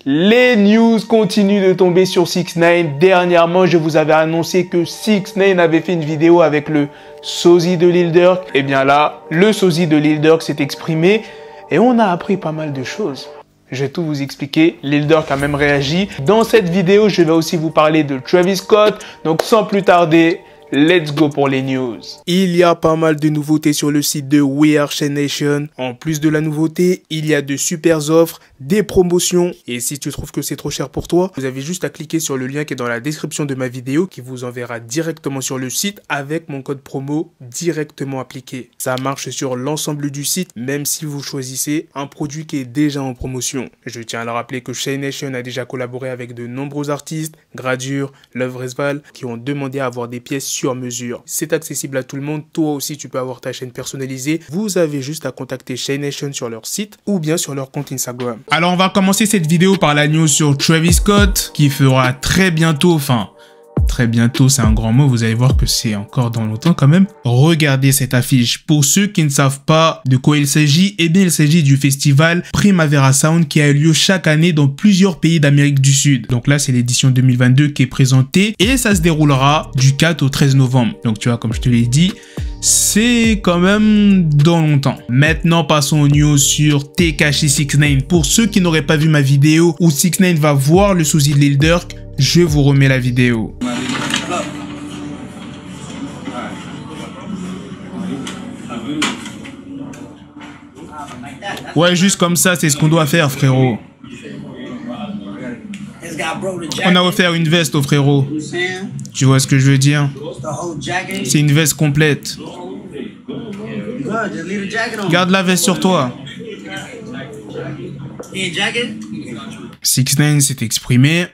Les news continuent de tomber sur 6ix9ine. Dernièrement, je vous avais annoncé que 6ix9ine avait fait une vidéo avec le sosie de Lil Durk. Et bien là, le sosie de Lil Durk s'est exprimé et on a appris pas mal de choses. Je vais tout vous expliquer. Lil Durk a même réagi. Dans cette vidéo, je vais aussi vous parler de Travis Scott. Donc sans plus tarder, let's go pour les news. Il y a pas mal de nouveautés sur le site de We Are Shane Nation. En plus de la nouveauté, il y a de super offres, des promotions. Et si tu trouves que c'est trop cher pour toi, vous avez juste à cliquer sur le lien qui est dans la description de ma vidéo qui vous enverra directement sur le site avec mon code promo directement appliqué. Ça marche sur l'ensemble du site, même si vous choisissez un produit qui est déjà en promotion. Je tiens à le rappeler que Shane Nation a déjà collaboré avec de nombreux artistes, Gradure, Love Resval, qui ont demandé à avoir des pièces sur mesure. C'est accessible à tout le monde. Toi aussi, tu peux avoir ta chaîne personnalisée. Vous avez juste à contacter Shane Nation sur leur site ou bien sur leur compte Instagram. Alors, on va commencer cette vidéo par la news sur Travis Scott qui fera très bientôt, très bientôt, c'est un grand mot, vous allez voir que c'est encore dans longtemps quand même. Regardez cette affiche. Pour ceux qui ne savent pas de quoi il s'agit, eh bien il s'agit du festival Primavera Sound qui a lieu chaque année dans plusieurs pays d'Amérique du Sud. Donc là, c'est l'édition 2022 qui est présentée et ça se déroulera du 4 au 13 novembre. Donc tu vois, comme je te l'ai dit, c'est quand même dans longtemps. Maintenant, passons aux news sur Tekashi 6ix9ine. Pour ceux qui n'auraient pas vu ma vidéo où 6ix9ine va voir le sosie de Lil Durk, je vous remets la vidéo. Ouais, juste comme ça, c'est ce qu'on doit faire, frérot. On a offert une veste au frérot. Tu vois ce que je veux dire? C'est une veste complète. Garde la veste sur toi. 6ix9ine s'est exprimé.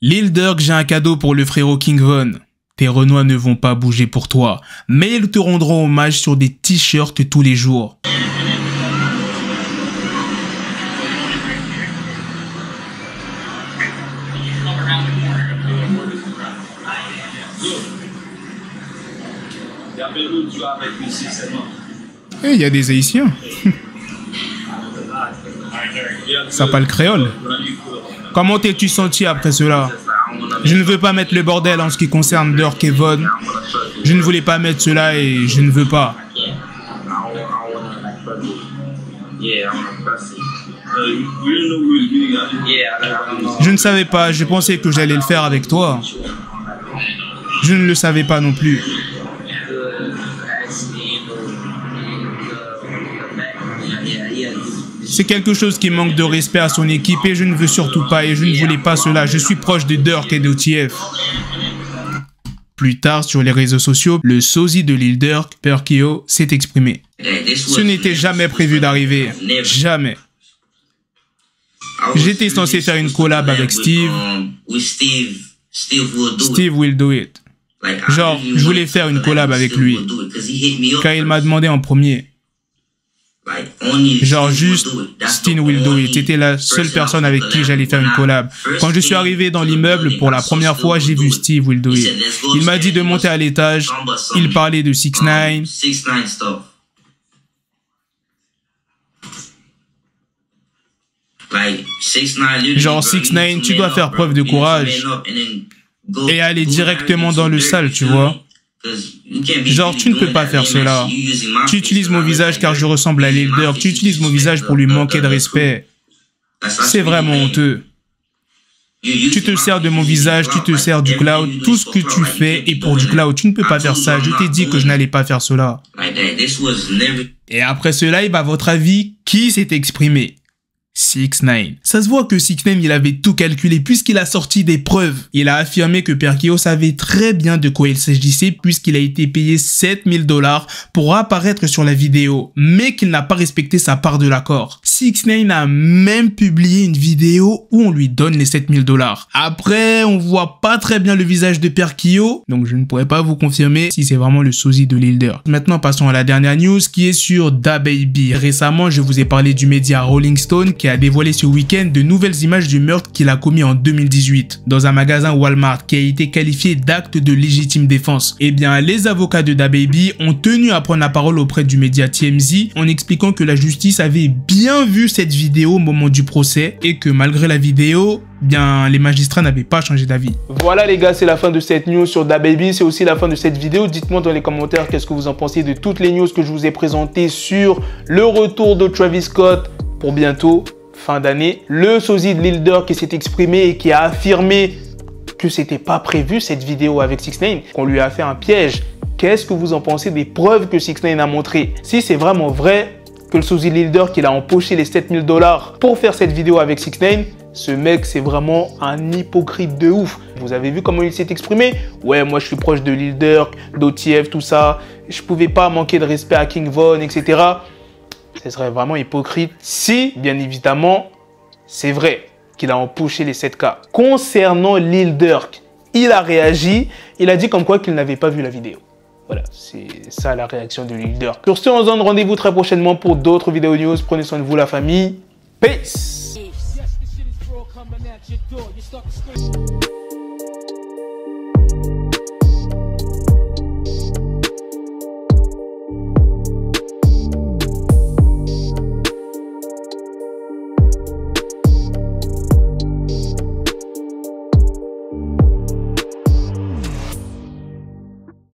Lil Durk, j'ai un cadeau pour le frérot King Von. Tes Renois ne vont pas bouger pour toi, mais ils te rendront hommage sur des t-shirts tous les jours. Il y a des Haïtiens. Ça parle créole. Comment t'es-tu senti après cela? Je ne veux pas mettre le bordel en ce qui concerne Durk et Von. Je ne voulais pas mettre cela et je ne veux pas. Je ne savais pas, je pensais que j'allais le faire avec toi. Je ne le savais pas non plus. C'est quelque chose qui manque de respect à son équipe et je ne veux surtout pas et je ne voulais pas cela. Je suis proche de Durk et d'OTF. Plus tard, sur les réseaux sociaux, le sosie de Lil Durk, Perkio, s'est exprimé. Ce n'était jamais prévu d'arriver. Jamais. J'étais censé faire une collab avec Steve. Steve will do it. Genre, je voulais faire une collab avec lui. Car il m'a demandé en premier. Genre juste, Steve will do it. C'était la seule personne avec qui j'allais faire une collab. Quand je suis arrivé dans l'immeuble pour la première fois, j'ai vu Steve will do it. Il m'a dit de monter à l'étage. Il parlait de 6ix9ine. Genre 6ix9ine, tu dois faire preuve de courage et aller directement dans le salle, tu vois. Genre, tu ne peux pas faire cela. Tu utilises mon visage car je ressemble à Lil Durk. Tu utilises mon visage pour lui manquer de respect. C'est vraiment honteux. Tu te sers de mon visage, tu te sers du cloud. Tout ce que tu fais est pour du cloud. Tu ne peux pas faire ça. Je t'ai dit que je n'allais pas faire cela. Et après ce live, à votre avis, qui s'est exprimé? 6ix9ine. Ça se voit que 6ix9ine, il avait tout calculé puisqu'il a sorti des preuves. Il a affirmé que Perkio savait très bien de quoi il s'agissait puisqu'il a été payé 7000 $ pour apparaître sur la vidéo, mais qu'il n'a pas respecté sa part de l'accord. 6ix9ine a même publié une vidéo où on lui donne les 7000 $. Après, on voit pas très bien le visage de Perkio, donc je ne pourrais pas vous confirmer si c'est vraiment le sosie de Lil Durk. Maintenant, passons à la dernière news qui est sur DaBaby. Récemment, je vous ai parlé du média Rolling Stone qui a a dévoilé ce week-end de nouvelles images du meurtre qu'il a commis en 2018 dans un magasin Walmart qui a été qualifié d'acte de légitime défense. Eh bien, les avocats de DaBaby ont tenu à prendre la parole auprès du média TMZ en expliquant que la justice avait bien vu cette vidéo au moment du procès et que malgré la vidéo, bien, les magistrats n'avaient pas changé d'avis. Voilà les gars, c'est la fin de cette news sur DaBaby, c'est aussi la fin de cette vidéo. Dites-moi dans les commentaires qu'est-ce que vous en pensez de toutes les news que je vous ai présentées sur le retour de Travis Scott pour bientôt, fin d'année. Le sosie de Lil Durk qui s'est exprimé et qui a affirmé que c'était pas prévu cette vidéo avec 6ix9ine, qu'on lui a fait un piège. Qu'est-ce que vous en pensez des preuves que 6ix9ine a montrées? Si c'est vraiment vrai que le sosie de Lil Durk il a empoché les 7000 $ pour faire cette vidéo avec 6ix9ine, ce mec, c'est vraiment un hypocrite de ouf. Vous avez vu comment il s'est exprimé? Ouais, moi, je suis proche de Lil Durk, d'OTF, tout ça. Je pouvais pas manquer de respect à King Von, etc. Ce serait vraiment hypocrite si, bien évidemment, c'est vrai qu'il a empoché les 7K. Concernant Lil Durk, il a réagi. Il a dit comme quoi qu'il n'avait pas vu la vidéo. Voilà, c'est ça la réaction de Lil Durk. Sur ce, on se donne rendez-vous très prochainement pour d'autres vidéos news. Prenez soin de vous, la famille. Peace! Coming at your door, you start to scream.